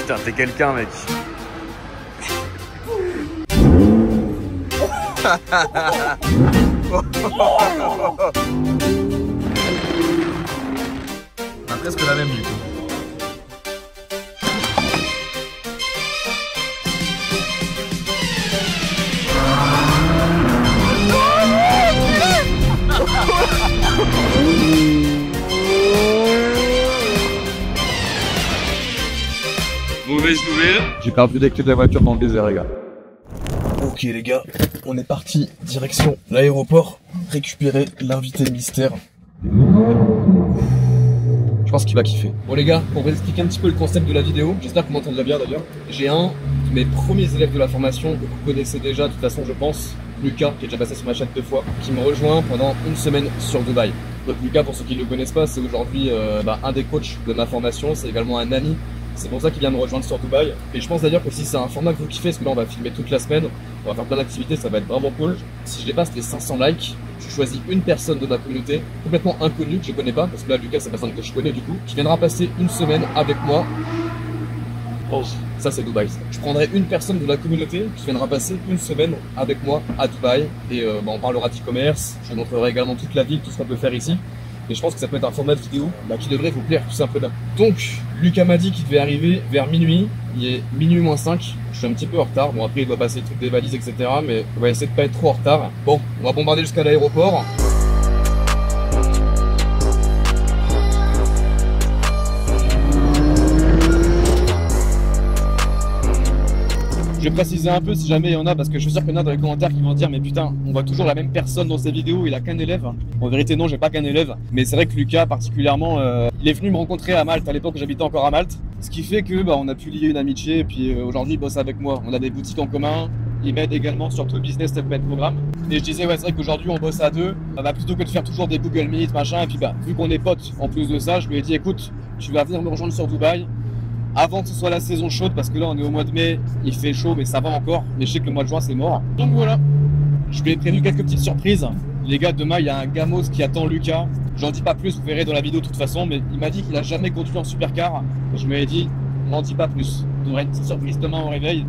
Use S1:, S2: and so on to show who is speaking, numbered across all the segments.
S1: Putain, t'es quelqu'un, mec. On a presque la même du coup. Mauvaise nouvelle. J'ai perdu des clés de la voiture dans le désert, les gars.
S2: Ok les gars, on est parti direction l'aéroport, récupérer l'invité mystère. Je pense qu'il va kiffer. Bon les gars, pour vous expliquer un petit peu le concept de la vidéo, j'espère que vous m'entendrez bien d'ailleurs. J'ai un de mes premiers élèves de la formation que vous connaissez déjà, de toute façon je pense, Lucas, qui est déjà passé sur ma chaîne 2 fois, qui me rejoint pendant une semaine sur Dubaï. Donc Lucas, pour ceux qui ne le connaissent pas, c'est aujourd'hui un des coachs de ma formation, c'est également un ami. C'est pour ça qu'il vient me rejoindre sur Dubaï. Et je pense d'ailleurs que si c'est un format que vous kiffez, parce que là on va filmer toute la semaine, on va faire plein d'activités, ça va être vraiment cool. Si je dépasse les 500 likes, je choisis une personne de ma communauté, complètement inconnue, que je connais pas, parce que là Lucas c'est une personne que je connais du coup, qui viendra passer une semaine avec moi. Oh, ça c'est Dubaï. Je prendrai une personne de la communauté qui viendra passer une semaine avec moi à Dubaï. Et on parlera d'e-commerce, je vous montrerai également toute la ville, tout ce qu'on peut faire ici. Et je pense que ça peut être un format de vidéo qui devrait vous plaire tout simplement. Donc, Lucas m'a dit qu'il devait arriver vers minuit. Il est minuit moins 5. Je suis un petit peu en retard. Bon, après, il doit passer le truc des valises, etc. Mais on va essayer de pas être trop en retard. Bon, on va bombarder jusqu'à l'aéroport. Je vais préciser un peu si jamais il y en a, parce que je suis sûr qu'il y en a dans les commentaires qui vont dire mais putain, on voit toujours la même personne dans ces vidéos, il a qu'un élève. En vérité non, j'ai pas qu'un élève, mais c'est vrai que Lucas particulièrement, il est venu me rencontrer à Malte à l'époque où j'habitais encore à Malte, ce qui fait que on a pu lier une amitié et puis aujourd'hui il bosse avec moi. On a des boutiques en commun, il m'aide également sur tout le business development programme. Et je disais ouais c'est vrai qu'aujourd'hui on bosse à deux, plutôt que de faire toujours des Google Meet machin, et puis vu qu'on est potes en plus de ça, je lui ai dit écoute, tu vas venir me rejoindre sur Dubaï. Avant que ce soit la saison chaude, parce que là on est au mois de mai, il fait chaud mais ça va encore, mais je sais que le mois de juin c'est mort. Donc voilà, je lui ai prévu quelques petites surprises. Les gars, demain il y a un gamos qui attend Lucas, j'en dis pas plus, vous verrez dans la vidéo de toute façon, mais il m'a dit qu'il a jamais conduit en supercar, je lui ai dit, n'en dis pas plus, il y aura une petite surprise demain au réveil.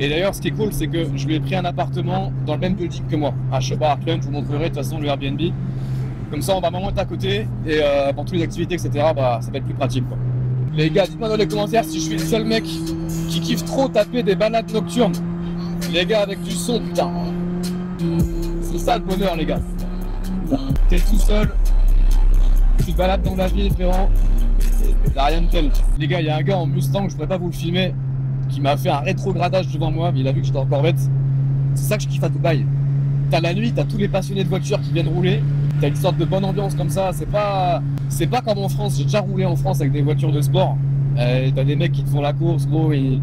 S2: Et d'ailleurs ce qui est cool c'est que je lui ai pris un appartement dans le même building que moi, à Shobar Parkland, je vous montrerai de toute façon le Airbnb. Comme ça on va vraiment être à côté, et pour toutes les activités etc, ça va être plus pratique quoi. Les gars, dites-moi dans les commentaires si je suis le seul mec qui kiffe trop taper des balades nocturnes. Les gars, avec du son, putain. C'est ça le bonheur, les gars. T'es tout seul, tu te balades dans la ville, frérot. Y'a rien de tel. Les gars, il y a un gars en Mustang, je pourrais pas vous le filmer, qui m'a fait un rétrogradage devant moi, mais il a vu que j'étais en Corvette. C'est ça que je kiffe à Dubaï. T'as la nuit, t'as tous les passionnés de voitures qui viennent rouler. T'as une sorte de bonne ambiance comme ça, c'est pas comme en France. J'ai déjà roulé en France avec des voitures de sport. T'as des mecs qui te font la course, gros, et ils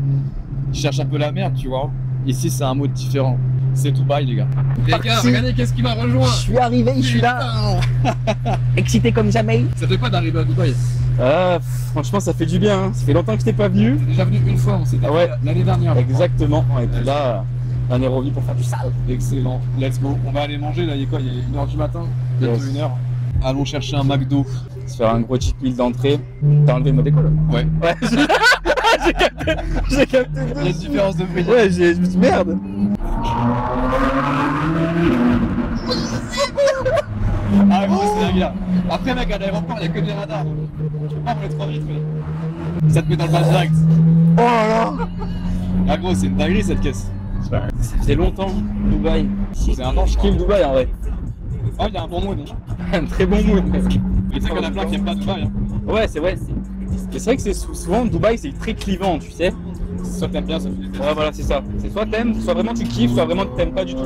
S2: cherchent un peu la merde, tu vois. Ici, c'est un mode différent. C'est Dubaï, les gars. Les gars, regardez qu'est-ce qui m'a rejoint.
S3: Je suis arrivé, je suis là. Excité comme jamais.
S2: Ça fait quoi d'arriver à Dubaï?
S3: Franchement, ça fait du bien. Hein. Ça fait longtemps que je t'ai pas venu.
S2: T'es déjà venu une fois, on s'est dit l'année dernière.
S3: Exactement. Et puis là, on est revenu pour faire du sale.
S2: Excellent. Let's go. On va aller manger, là, il est quoi? Il est 1h du matin. Bientôt 1h. Allons chercher un McDo.
S3: Se faire un gros cheat meal d'entrée. T'as enlevé le mode école?
S2: Ouais.
S3: J'ai capté.
S2: Il y a une différence de prix.
S3: Ouais, je me dis merde.
S2: Ah, moi c'est la gars. Après, mec, à l'aéroport, il n'y a que des radars. Tu peux pas rouler trop vite, mais ça te met dans le bas direct.
S3: Oh là là.
S2: Ah, gros, c'est une dinguerie cette caisse.
S3: Ça faisait longtemps, Dubaï.
S2: C'est un an,
S3: Je kiffe Dubaï en vrai.
S2: Ah, il y a un bon mood.
S3: Un très bon mood.
S2: Mais tu sais qu'il y en a plein qui n'aiment pas Dubaï. Hein.
S3: Ouais, c'est vrai. C'est vrai que c'est souvent Dubaï, c'est très clivant, tu sais.
S2: Soit t'aimes bien, soit tu détestes.
S3: Ouais, voilà, c'est ça. C'est soit t'aimes, soit vraiment tu kiffes, soit vraiment tu t'aimes pas du tout.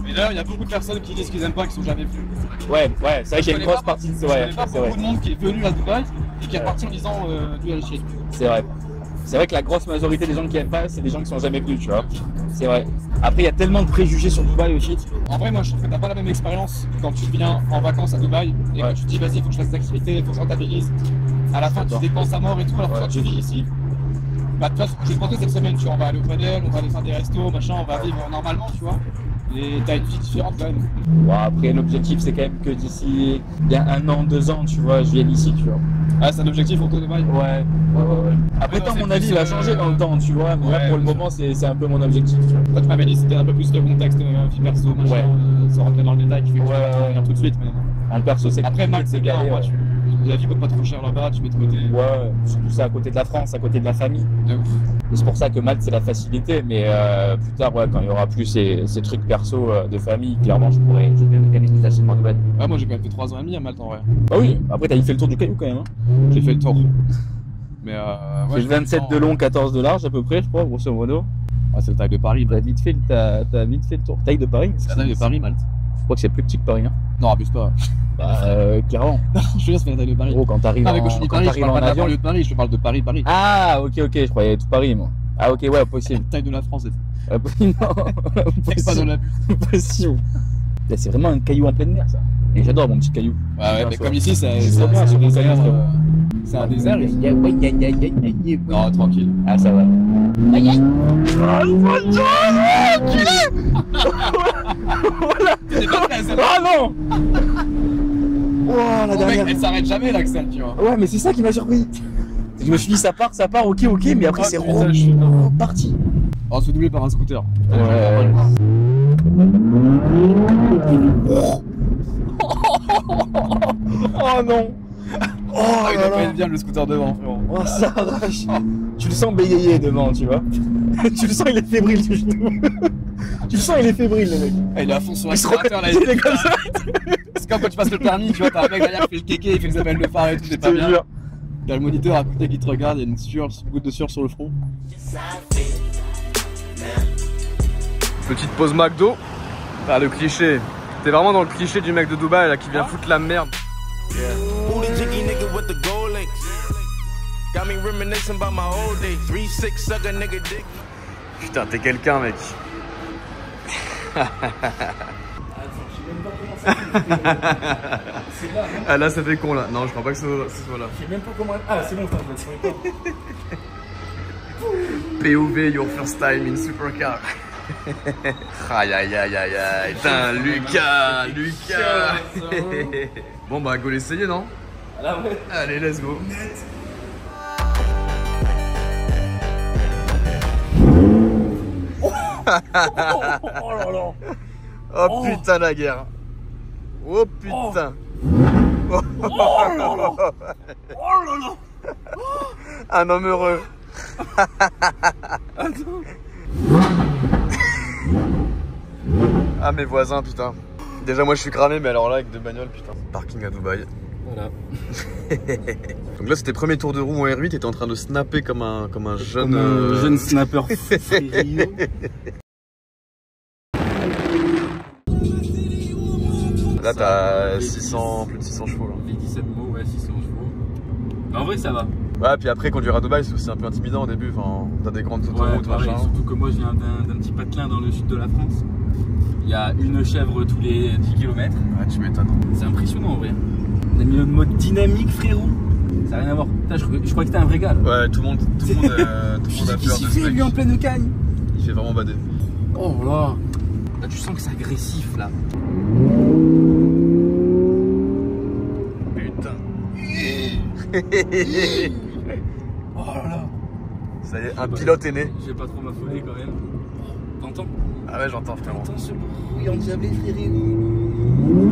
S2: Mais d'ailleurs, il y a beaucoup de personnes qui disent qu'ils aiment pas, qui sont jamais venus.
S3: Ouais, c'est vrai qu'il y a une grosse partie de ça. Ouais,
S2: c'est vrai. Beaucoup de monde qui est venu à Dubaï et qui est parti en disant d'où est chier.
S3: C'est vrai. C'est vrai que la grosse majorité des gens qui aiment pas, c'est des gens qui sont jamais venus, tu vois. C'est vrai. Après, il y a tellement de préjugés sur Dubaï aussi.
S2: En vrai, moi, je trouve que t'as pas la même expérience quand tu viens en vacances à Dubaï et que tu te dis, vas-y, faut que je fasse des activités, faut que je rentabilise. À la fin, tu dépenses à mort et tout, alors que quand tu vis ici, bah, de toute façon, je vais te montrer cette semaine, tu vois, on va aller au panel, on va aller faire des restos, machin, on va vivre normalement, tu vois. Et t'as une vie différente quand même.
S3: Bon, après, l'objectif, c'est quand même que d'ici, il y a 1 an, 2 ans, tu vois, je vienne ici, tu vois.
S2: Ah, c'est un objectif pour toi, Dubaï?
S3: Ouais. Après, à mon avis, il a changé dans le temps, tu vois. Mais là, pour le moment, c'est un peu mon objectif. Tu vois.
S2: Toi, tu m'avais dit c'était un peu plus le contexte vie perso, machin,
S3: Ouais.
S2: sans rentrer dans le détail, qui fait que tu vas revenir tout de suite. Mais...
S3: En perso, c'est
S2: Après, Malte, c'est bien.
S3: galère.
S2: La vie coûte pas trop cher là-bas, tu mets de côté.
S3: Ouais, surtout ça à côté de la France, à côté de la famille.
S2: De ouf.
S3: Et c'est pour ça que Malte, c'est la facilité. Mais plus tard, ouais, quand il y aura plus ces trucs perso de famille, clairement, je vais me gagner plus facilement de Dubaï.
S2: Ouais, moi j'ai quand même fait 3 ans et demi à Malte en vrai.
S3: Bah oui, après, t'as fait le tour du caillou quand même. Hein.
S2: J'ai fait le tour. Mais
S3: C'est le 27 de long, 14 de large à peu près, je crois, grosso modo.
S2: Ah, c'est la taille de Paris.
S3: T'as vite fait le tour. Taille de Paris.
S2: C'est la taille de Paris, Malte.
S3: Je crois que c'est plus petit que Paris. Hein.
S2: Non, abuse pas.
S3: Bah, clairement.
S2: Je te jure, c'est la taille de Paris.
S3: Gros, quand t'arrives
S2: Ah, mais quand je dis Paris, je parle pas de la
S3: avion.
S2: banlieue de Paris, je parle de Paris.
S3: Ah, ok, je croyais tout Paris, moi. Ah, ok, ouais, possible.
S2: Taille de la France,
S3: Non,
S2: c'est pas de la
S3: possible. Là, c'est vraiment un caillou en pleine mer, ça. Et j'adore mon petit caillou.
S2: Ouais, mais comme ici, c'est
S3: trop bien, c'est
S2: un
S3: mon
S2: désert.
S3: caillou,
S2: C'est un désert ici.
S3: Non,
S2: Non, tranquille.
S3: ah, ça va.
S2: T'es pas prêt, ça.
S3: Ah non. Oh, la
S2: Oh, mec,
S3: dernière.
S2: elle s'arrête jamais l'accent, tu vois.
S3: Ouais, mais c'est ça qui m'a surpris. C'est que je me suis dit, ça part, ok, mais après,
S2: Oh,
S3: c'est
S2: putain, je suis-
S3: reparti.
S2: On se fait doubler par un scooter.
S3: Ouais. Oh non. Oh
S2: Ah, il
S3: là
S2: doit pas
S3: là.
S2: être bien le scooter devant, frérot.
S3: Oh, ça arrache. Tu le sens bégayer devant, tu vois. Tu le sens, il est fébrile du genou. Tu le sens, il est fébrile, le mec.
S2: Ah, il est à fond sur
S3: Il se
S2: l'accélérateur là.
S3: il est comme ça.
S2: C'est comme quand tu passes le permis, tu vois, t'as un mec derrière qui fait le kéké, il fait les appels de phare et tout, c'est
S3: Je
S2: pas
S3: te
S2: bien.
S3: jure.
S2: T'as le moniteur à côté qui te regarde, il y a une goutte de sueur sur le front.
S1: Petite pause McDo. Ah, le cliché. T'es vraiment dans le cliché du mec de Dubaï là qui vient foutre la merde.
S4: Booty jiggy nigga with the gold links. Got me reminiscing about my old days. 3-6 sucker nigga dick.
S1: Putain, t'es quelqu'un, mec. Ah là, ça fait con là. Non, je crois pas que ce soit là.
S3: Je sais même pas comment. Ah, c'est bon, je
S1: POV, your first time in supercar. Aïe aïe aïe aïe aïe. Putain, Lucas. Bon bah, go l'essayer, non? Allez, let's go.
S3: Oh là là.
S1: Oh putain, la guerre. Oh putain.
S3: Oh là là. Oh là là.
S1: Un homme heureux. Ah, mes voisins, putain. Déjà, moi je suis cramé, mais alors là, avec deux bagnoles, putain. Parking à Dubaï.
S3: Voilà.
S1: Donc là, c'était premier tour de roue en R8, t'étais en train de snapper comme un jeune.
S3: Jeune snapper frérot.
S1: Là, t'as 600, plus de 600 chevaux là.
S3: Les 17 mots, ouais, 600 chevaux. Mais en vrai, ça va.
S1: Ouais, puis après, conduire à Dubaï, c'est aussi un peu intimidant au début. Enfin, t'as des grandes autoroutes,
S3: pareil,
S1: machin.
S3: surtout que moi je viens d'un petit patelin dans le sud de la France. Il y a une chèvre tous les 10 km.
S1: Ouais, tu m'étonnes.
S3: C'est impressionnant en vrai. On a mis le mode dynamique, frérot. Ça n'a rien à voir. Putain, je crois que t'es un vrai gars là.
S1: Ouais, tout le monde a peur de ce
S3: lui en
S1: mec.
S3: pleine cagne.
S1: Il fait vraiment bader.
S3: Oh là. Là, tu sens que c'est agressif là.
S1: Putain.
S3: Oh là là.
S1: Ça y est, un pilote est né.
S3: Je vais pas trop m'affoler quand même. T'entends?
S1: Ah ouais, j'entends frérot.
S3: T'entends ce bruit endiablé, frérot?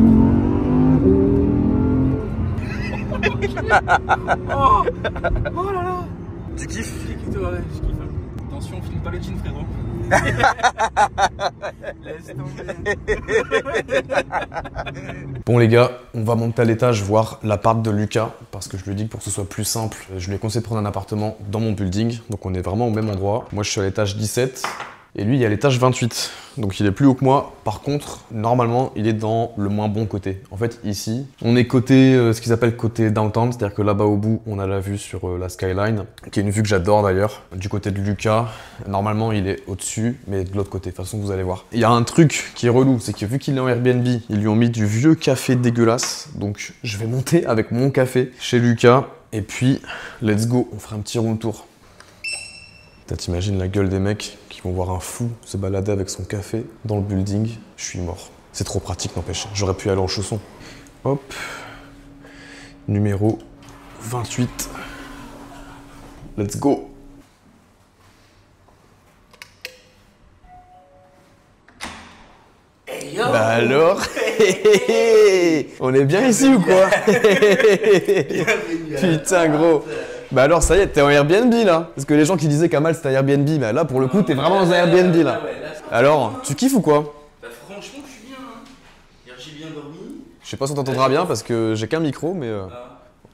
S3: Oh, oh là là.
S1: Tu kiffes?
S3: Je kiffe, ouais, je kiffe. Attention, filme pas le jean, frérot. Laisse tomber.
S5: Bon les gars, on va monter à l'étage voir l'appart de Lucas parce que je lui dis que pour que ce soit plus simple, je lui ai conseillé de prendre un appartement dans mon building, donc on est vraiment au même endroit. Moi je suis à l'étage 17 et lui il est à l'étage 28, donc il est plus haut que moi. Par contre, normalement il est dans le moins bon côté. En fait ici, on est côté, ce qu'ils appellent côté downtown, c'est-à-dire que là-bas au bout, on a la vue sur la skyline, qui est une vue que j'adore d'ailleurs. Du côté de Lucas, normalement il est au-dessus, mais de l'autre côté, de toute façon vous allez voir. Il y a un truc qui est relou, c'est que vu qu'il est en Airbnb, ils lui ont mis du vieux café dégueulasse, donc je vais monter avec mon café chez Lucas, et puis let's go, on fera un petit room tour. T'imagines la gueule des mecs qui vont voir un fou se balader avec son café dans le building. Je suis mort. C'est trop pratique, n'empêche. J'aurais pu aller en chaussons. Hop. Numéro 28. Let's go. Bah alors on est bien ici ou quoi? Putain gros. Bah alors ça y est, t'es en Airbnb là. Parce que les gens qui disaient qu'Amal c'était un Airbnb, bah là pour le coup t'es vraiment dans un Airbnb là. Alors, tu kiffes ou quoi?
S6: Bah franchement je suis bien hein. J'ai bien dormi.
S5: Je sais pas si on t'entendra bien parce que j'ai qu'un micro mais en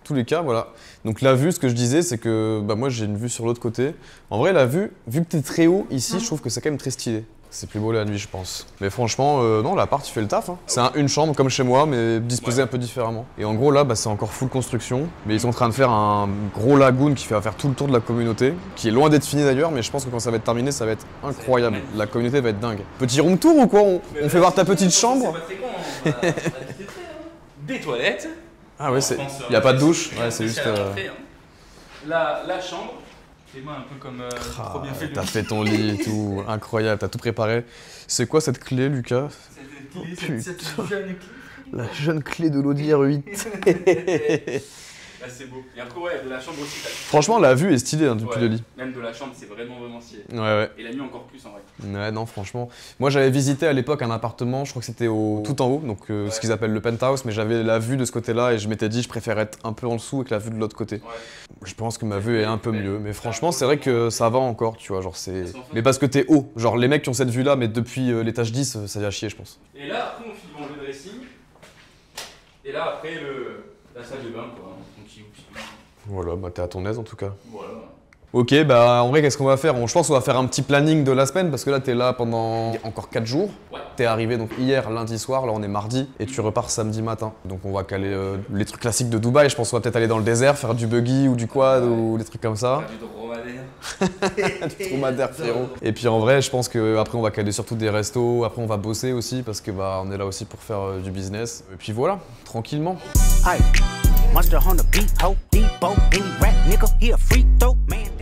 S5: tous les cas voilà. Donc la vue, ce que je disais c'est que bah moi j'ai une vue sur l'autre côté. En vrai la vue, vu que t'es très haut ici, je trouve que c'est quand même très stylé. C'est plus beau la nuit, je pense. Mais franchement, non, l'appart, il fait le taf. Hein. C'est une chambre comme chez moi, mais disposée un peu différemment. Et en gros, là, bah, c'est encore full construction. Mais ils sont en train de faire un gros lagoon qui va faire tout le tour de la communauté, qui est loin d'être fini d'ailleurs, mais je pense que quand ça va être terminé, ça va être incroyable. La communauté va être dingue. Petit room tour ou quoi? On fait voir ta petite chambre?
S6: C'est pas très grand, hein. Des toilettes.
S5: Ah ouais, il n'y a pas de douche. Ouais, c'est juste...
S6: La chambre. Fais-moi un peu comme trop bien fait.
S5: T'as fait ton lit et tout, incroyable, t'as tout préparé. C'est quoi cette clé, Lucas?
S6: Cette jeune clé.
S5: La jeune clé de l'Audi R8.
S6: Là c'est beau. Et après ouais, de la chambre aussi.
S5: Franchement, la vue est stylée hein, depuis le lit.
S6: Même de la chambre, c'est vraiment stylé.
S5: Ouais.
S6: Et la nuit encore plus en vrai.
S5: Ouais, non, franchement. Moi, j'avais visité à l'époque un appartement, je crois que c'était tout en haut, donc ce qu'ils appellent le penthouse, mais j'avais la vue de ce côté-là et je m'étais dit, je préfère être un peu en dessous avec la vue de l'autre côté. Ouais. Je pense que ma vue est un peu mieux, mais franchement, c'est vrai que ça va encore, tu vois, genre c'est... Mais parce que t'es haut, genre les mecs qui ont cette vue-là, mais depuis l'étage 10, ça y a chier, je pense.
S6: Et là, après, on file dans le dressing. Et là, après, la salle de bain, quoi.
S5: Voilà, bah t'es à ton aise en tout cas.
S6: Voilà.
S5: Ok, bah en vrai, qu'est-ce qu'on va faire? Je pense qu'on va faire un petit planning de la semaine parce que là, t'es là pendant encore 4 jours. Ouais. T'es arrivé donc hier, lundi soir, là on est mardi, et tu repars samedi matin. Donc on va caler les trucs classiques de Dubaï. Je pense qu'on va peut-être aller dans le désert, faire du buggy ou du quad ou des trucs comme ça.
S6: Faire du dromadaire.
S5: Du dromadaire, frérot. Et puis en vrai, je pense qu'après on va caler surtout des restos. Après on va bosser aussi parce que bah on est là aussi pour faire du business. Et puis voilà, tranquillement.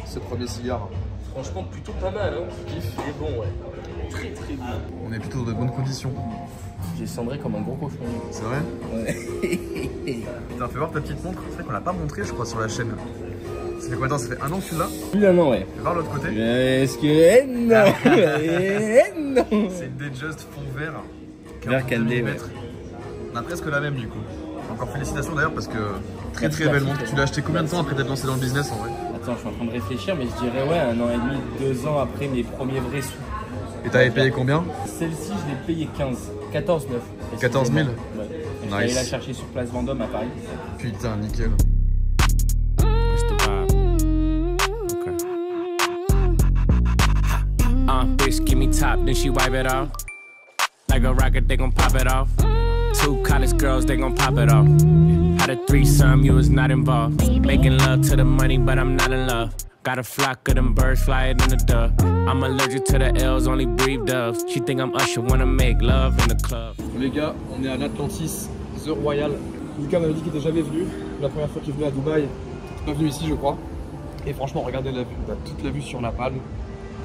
S5: Ce premier cigare.
S6: Franchement, plutôt pas mal, hein. Je kiffe. Il est bon, ouais. Très bon.
S5: On est plutôt dans de bonnes conditions.
S6: J'ai cendré comme un gros cochon.
S5: C'est vrai? Ouais. Putain, fais voir ta petite montre. C'est vrai qu'on l'a pas montré, je crois, sur la chaîne. Ça fait combien de temps? Ça fait 1 an que tu l'as?
S6: Plus d'1 an, ouais.
S5: Fais voir l'autre côté.
S6: Est-ce que... non.
S5: C'est une Datejust fond vert.
S6: Vert cannelé, ouais.
S5: On a presque la même, du coup. Encore félicitations d'ailleurs parce que très belle montre. Tu l'as acheté combien de temps après t'être lancé dans le business en vrai?
S6: Attends, je suis en train de réfléchir, mais je dirais ouais, 1 an et demi, 2 ans après mes premiers vrais sous.
S5: Et t'avais payé combien?
S6: Celle-ci, je l'ai payée 14 9.
S5: 14 000?
S6: Ouais. Je suis allé la chercher sur Place Vendôme à Paris.
S5: Putain, nickel.
S7: Bitch, give me top, then she wipe it off. Like a rocket, they gon' pop it off. 2 college girls, they gon' pop it off. Had a threesome, you was not involved. Making love to the money, but I'm not in love. Got a flock of them birds flying in the dove. I'm allergic to the L's, only breathe doves. She think I'm Usher, wanna make love in the club.
S2: Les gars, on est à l'Atlantis, The Royal. Lucas m'avait dit qu'il était jamais venu. La première fois qu'il venait à Dubaï, il n'est pas venu ici, je crois. Et franchement, regardez la vue. On a toute la vue sur la Palme,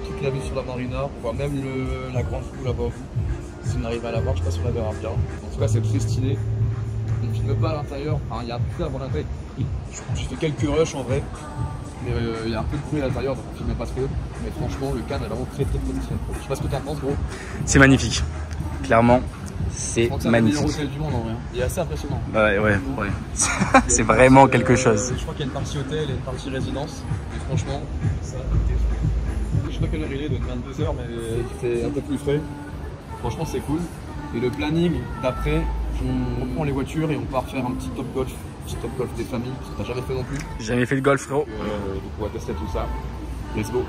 S2: toute la vue sur la Marina. On voit même la grande roue là-bas. Si on arrive à la voir, je sais pas si on la verra bien. En tout cas, c'est très stylé. On ne filme pas à l'intérieur. Enfin, il y a un peu avant l'intérieur. J'ai fait quelques rushs en vrai. Mais il y a un peu de bruit à l'intérieur, donc on filme pas trop. Mais franchement, le cadre est vraiment très stylé. Je sais pas ce que t'en penses, gros.
S6: C'est magnifique. Clairement, c'est magnifique.
S2: C'est le meilleur hôtel du monde en vrai. Il est assez impressionnant.
S6: Ouais. C'est vraiment quelque chose.
S2: Je crois qu'il y a une partie hôtel et une partie résidence. Et franchement, ça je sais pas quelle heure il est, de 22 h, mais il fait un peu plus frais. Franchement, c'est cool. Et le planning d'après, on reprend les voitures et on part faire un petit top golf. Petit top golf des familles, parce que t'as jamais fait non plus.
S6: J'ai jamais fait de golf, frérot.
S2: Donc on va tester tout ça. Let's go.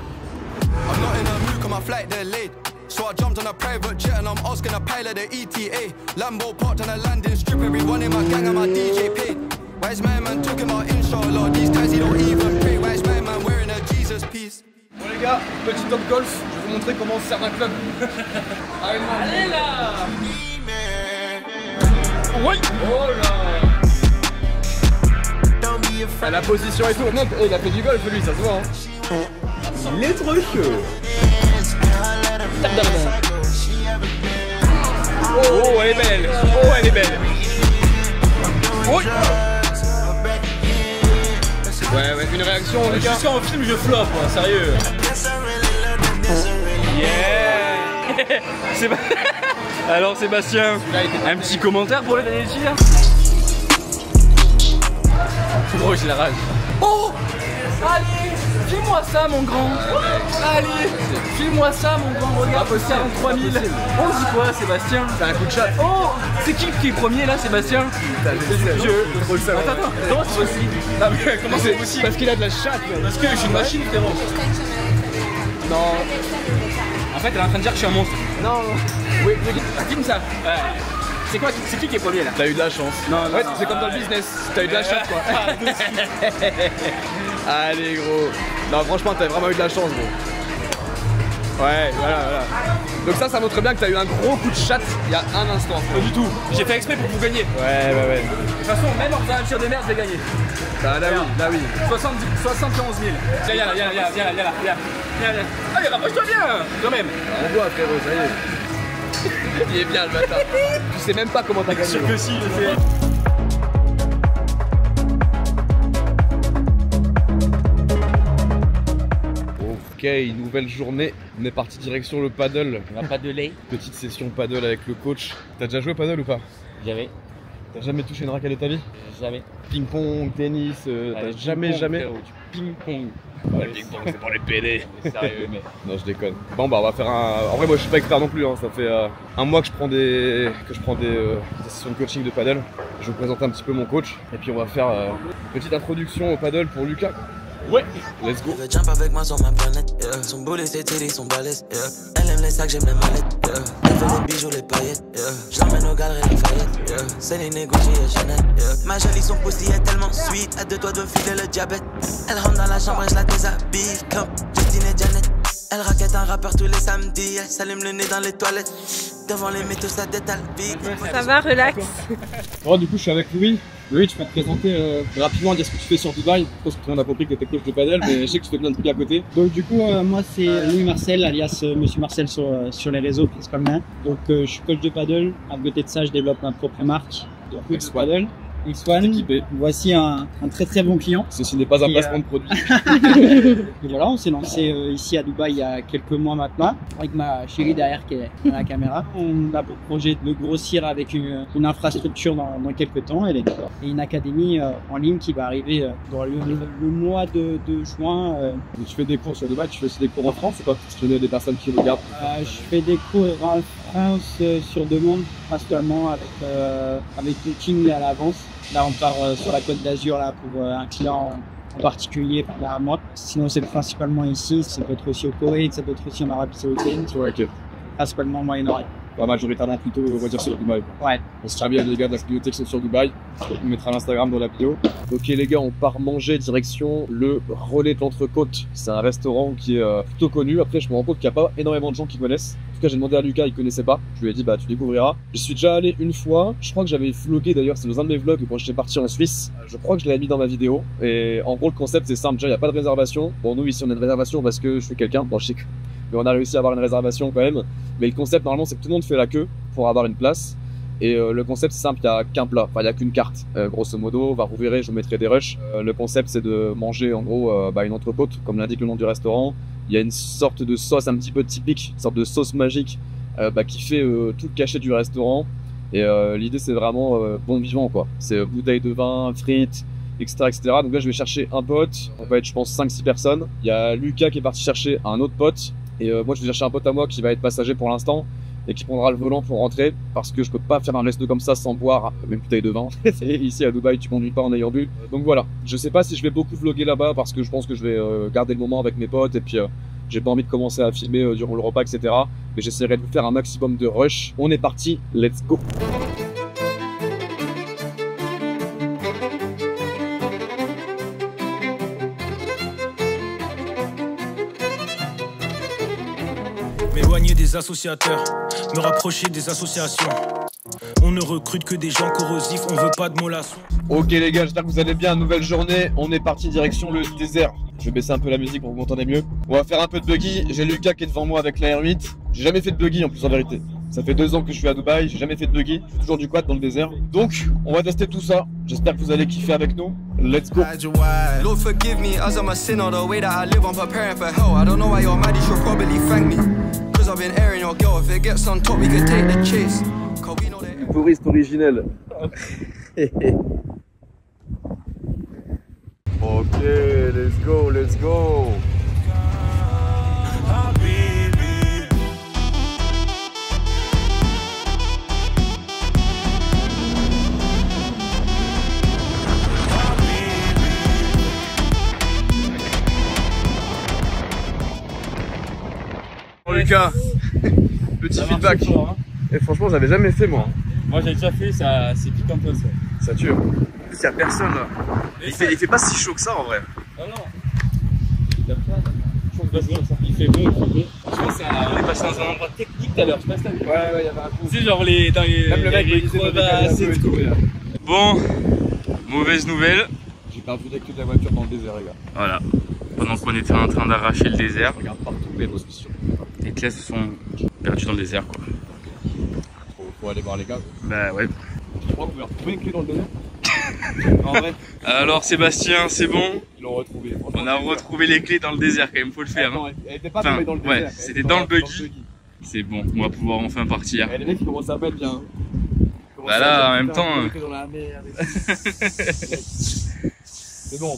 S8: I'm not in a mood, cause my flight delayed. So I jumped on a private jet and I'm asking a pilot the ETA. Lambo parked on a landing strip, everyone in my gang and my DJ paid. Wise man talking about inshallah, these guys he don't even pray. Wise man wearing a Jesus piece.
S2: Bon les gars, petit top golf, je vais vous montrer comment on se sert d'un club. Allez là. Oui. Oh là. À la position et tout. Non, il a fait du golf lui, ça se voit. Hein. Il est trop chaud. Oh, elle est belle. Oh, elle est belle. Oui.
S1: Ouais, une réaction, Lucas.
S6: Jusqu'à en film, je flop, quoi, sérieux. Yeah. Alors Sébastien, un petit commentaire pour le dernier tir.
S1: Oh, j'ai la rage.
S6: Oh, allez, file-moi ça mon grand. Allez, file-moi ça mon grand, regarde, 43 000. On dit quoi Sébastien?
S1: T'as un coup de chat.
S6: Oh, c'est qui est premier là Sébastien? Attends, comment c'est possible? Non mais comment c'est possible?
S1: Parce qu'il a de la chatte.
S6: Parce que je suis une machine frérot.
S1: Non.
S6: En fait elle est en train de dire que je suis un monstre.
S1: Non.
S6: Oui, filme ça. C'est qui est premier là?
S1: T'as eu de la chance.
S6: Non,
S1: ouais, c'est comme dans le business. T'as eu de la chatte quoi. Allez gros. Non franchement t'as vraiment eu de la chance gros. Ouais, voilà. Donc ça montre bien que t'as eu un gros coup de chatte il y a un instant.
S6: Pas du tout. J'ai fait exprès pour vous gagner.
S1: Ouais.
S6: De toute façon, même en faisant un tir de merde, je vais gagner.
S1: Ah, là oui.
S6: 71 000. Viens là. Allez, rapproche-toi bien, quand même.
S1: On voit frérot, ça y est. Il est bien le bâtard. Tu sais même pas comment t'as gagné.
S6: Sûr que si, je sais.
S1: Ok, nouvelle journée. On est parti direction le paddle.
S3: On n'a pas de lait.
S1: Petite session paddle avec le coach. T'as déjà joué au paddle ou pas?
S3: Jamais.
S1: T'as jamais touché une raquette de ta vie?
S3: Jamais.
S1: Ping-pong, tennis, t'as jamais.
S3: Ping-pong.
S1: Ouais, ping-pong, c'est pour les PD.
S3: Sérieux, mais.
S1: Non, je déconne. Bon, bah, on va faire un. En vrai, moi, je suis pas expert non plus. Hein. Ça fait un mois que je prends des sessions de coaching de paddle. Je vais vous présenter un petit peu mon coach. Et puis, on va faire une petite introduction au paddle pour Lucas. Ouais, let's go.
S9: Elle veut jump avec moi sur ma planète, yeah. Son boulet, ses titties sont balèzes, yeah. Elle aime les sacs, j'aime les mallettes, yeah. Elle veut les bijoux, les paillettes, yeah. J'emmène aux galeries Lafayette, yeah. Céline et Gucci et Chanel, yeah. Ma jolie, son pussy est tellement sweet, à deux doigts de me filer le diabète. Elle rentre dans la chambre et je la déshabille comme Justine et Janet. Elle raquette un rappeur tous les samedis, elle s'allume le nez dans les toilettes. Devant les métaux, ça détale vite.
S10: Ça va, relax.
S2: Bon, du coup, je suis avec Louis. Louis, tu peux te présenter rapidement, dire ce que tu fais sur Dubaï. Je pense que tout le monde a compris que tu étais coach de paddle, mais je sais que tu fais plein de trucs à côté.
S11: Donc du coup, moi c'est Louis Marcel, alias Monsieur Marcel sur les réseaux principalement. Donc je suis coach de paddle. À côté de ça, je développe ma propre marque de paddle. X1, voici un très très bon client.
S2: Ceci n'est pas un placement de produit.
S11: Et voilà, on s'est lancé ici à Dubaï il y a quelques mois maintenant, avec ma chérie derrière qui est à la caméra. On a pour projet de grossir avec une infrastructure dans quelques temps et une académie en ligne qui va arriver dans le mois de juin.
S2: Tu fais des cours sur Dubaï, tu fais aussi des cours en France, c'est pas? Je connais des personnes qui regardent.
S11: Je fais des cours en France sur demande, principalement avec coaching à l'avance. Là, on part sur la Côte d'Azur là pour un client en particulier à moi. Sinon, c'est principalement ici. Ça peut être aussi au Koweït, ça peut être aussi en Arabie Saoudite.
S2: Ouais, ok.
S11: Principalement au Moyen-Orient.
S2: Pas majoritairement plutôt, on va dire, sur Dubaï.
S11: Ouais.
S2: On se tient bien les gars de la communauté qui sont sur Dubaï. On mettra l'Instagram dans la bio. Ok les gars, on part manger direction le Relais de l'Entrecôte. C'est un restaurant qui est plutôt connu. Après, je me rends compte qu'il n'y a pas énormément de gens qui connaissent. En tout cas, j'ai demandé à Lucas, il connaissait pas. Je lui ai dit, bah tu découvriras. Je suis déjà allé une fois. Je crois que j'avais vlogué d'ailleurs, c'est dans un de mes vlogs quand j'étais parti en Suisse. Je crois que je l'avais mis dans ma vidéo. Et en gros, le concept c'est simple. Déjà, il n'y a pas de réservation. Bon, nous ici, on a une réservation parce que je suis quelqu'un. Bon, je sais que... Mais on a réussi à avoir une réservation quand même. Mais le concept normalement c'est que tout le monde fait la queue pour avoir une place. Et le concept c'est simple, il n'y a qu'un plat, enfin il n'y a qu'une carte. Grosso modo, vous verrez, je vous mettrai des rushs. Le concept c'est de manger en gros une entrecôte, comme l'indique le nom du restaurant. Il y a une sorte de sauce un petit peu typique, une sorte de sauce magique qui fait tout le cachet du restaurant. Et l'idée c'est vraiment bon vivant quoi. C'est bouteille de vin, frites, etc., etc. Donc là je vais chercher un pote, on va être je pense 5-6 personnes. Il y a Lucas qui est parti chercher un autre pote. Et moi je vais chercher un pote à moi qui va être passager pour l'instant et qui prendra le volant pour rentrer parce que je peux pas faire un resto comme ça sans boire une bouteille de vin. Ici à Dubaï tu conduis pas en ayant bu. Donc voilà, je sais pas si je vais beaucoup vlogger là-bas parce que je pense que je vais garder le moment avec mes potes et puis j'ai pas envie de commencer à filmer durant le repas etc. Mais j'essaierai de vous faire un maximum de rush. On est parti, let's go.
S12: M'éloigner des associateurs, me rapprocher des associations. On ne recrute que des gens corrosifs, on veut pas de mollassons.
S2: Ok les gars, j'espère que vous allez bien, nouvelle journée. On est parti direction le désert. Je vais baisser un peu la musique pour que vous m'entendez mieux. On va faire un peu de buggy. J'ai Lucas qui est devant moi avec la R8. J'ai jamais fait de buggy en plus en vérité. Ça fait 2 ans que je suis à Dubaï, j'ai jamais fait de buggy, je fais toujours du quad dans le désert. Donc, on va tester tout ça. J'espère que vous allez kiffer avec nous. Let's go.
S8: Lord forgive me as I'm a sinner, the way that I live, I'm preparing for hell. I don't know why you're mad, you should probably thank me. Cause I've been airing your girl, if it gets on top, we can take the chase. Cause we know that...
S1: Touriste originel. Ok, let's go, let's go. Bon Lucas, petit feedback. Et franchement, j'avais jamais fait moi.
S3: Moi j'ai déjà fait, ça c'est piquant ça.
S1: Ça tue. En plus, y a personne là. Il fait pas si chaud que ça en vrai.
S3: Non, non. Il fait bon, il fait bon. Franchement, on est passé dans un endroit technique tout à l'heure, je sais pas si t'as vu.
S1: Ouais, il y avait un coup.
S3: Tu sais, genre dans les
S1: même le mec, il
S3: c'est tout.
S2: Bon, mauvaise nouvelle.
S1: J'ai perdu les clés de la voiture dans le désert, les gars.
S2: Voilà. Pendant qu'on était en train d'arracher le désert,
S1: Regarde partout, les positions.
S2: les clés se sont perdues dans le désert quoi.
S1: Faut aller voir les gars.
S2: Bah ouais.
S1: Je crois qu'on pouvait retrouver une clé dans le désert. En vrai.
S2: Alors Sébastien, c'est bon.
S1: Ils l'ont retrouvé.
S2: On a retrouvé les clés dans le désert quand même, faut le faire.
S1: Non,
S2: Hein.
S1: elle était pas tombée dans le désert.
S2: Ouais, c'était dans le buggy. C'est bon, on va pouvoir enfin partir.
S1: Et les mecs ils commencent à mettre bien.
S2: Bah là, en même temps.
S1: Dans la merde. C'est bon.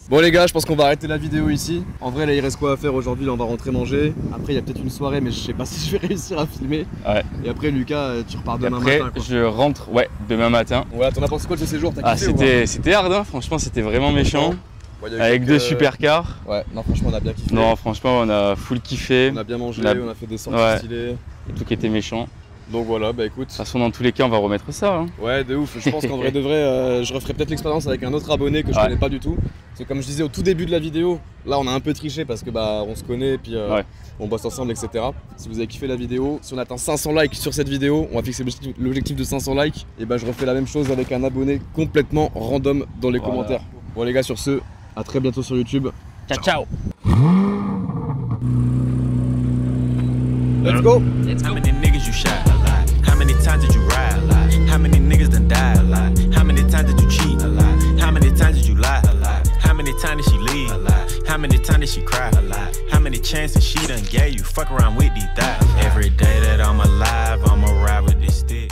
S1: Bon les gars, je pense qu'on va arrêter la vidéo ici. En vrai là il reste quoi à faire aujourd'hui, là on va rentrer manger. Après il y a peut-être une soirée mais je sais pas si je vais réussir à filmer.
S2: Ouais.
S1: Et après Lucas, tu repars demain
S2: Après,
S1: matin quoi.
S2: je rentre, ouais, demain matin.
S1: Ouais, t'en as pensé quoi de ce séjour? T'as
S2: Ah,
S1: kiffé
S2: c'était hard, hein. Franchement c'était vraiment méchant.
S1: Ouais,
S2: avec deux supercars.
S1: Ouais, non franchement on a bien kiffé.
S2: Non franchement on a full kiffé.
S1: On a bien mangé, on a fait des sorties stylées.
S2: Et tout qui était méchant.
S1: Donc voilà, bah écoute.
S2: De toute façon dans tous les cas on va remettre ça. Hein.
S1: Ouais de ouf, je pense qu'en vrai de vrai, je referai peut-être l'expérience avec un autre abonné que je connais pas du tout. Parce que comme je disais au tout début de la vidéo, là on a un peu triché parce que bah on se connaît et puis on bosse ensemble etc. Si vous avez kiffé la vidéo, si on atteint 500 likes sur cette vidéo, on va fixer l'objectif de 500 likes. Et bah je refais la même chose avec un abonné complètement random dans les commentaires. Bon les gars sur ce, à très bientôt sur YouTube.
S3: Ciao ciao.
S1: Let's go.
S4: How many niggas you shot a lot? How many times did you ride a lot? How many niggas done died a lot? How many times did you cheat a lot? How many times did you lie a lot? How many times did she leave a lot? How many times did she cry a lot? How many chances she done gave you? Fuck around with these thighs. Every day that I'm alive, I'ma ride with this stick.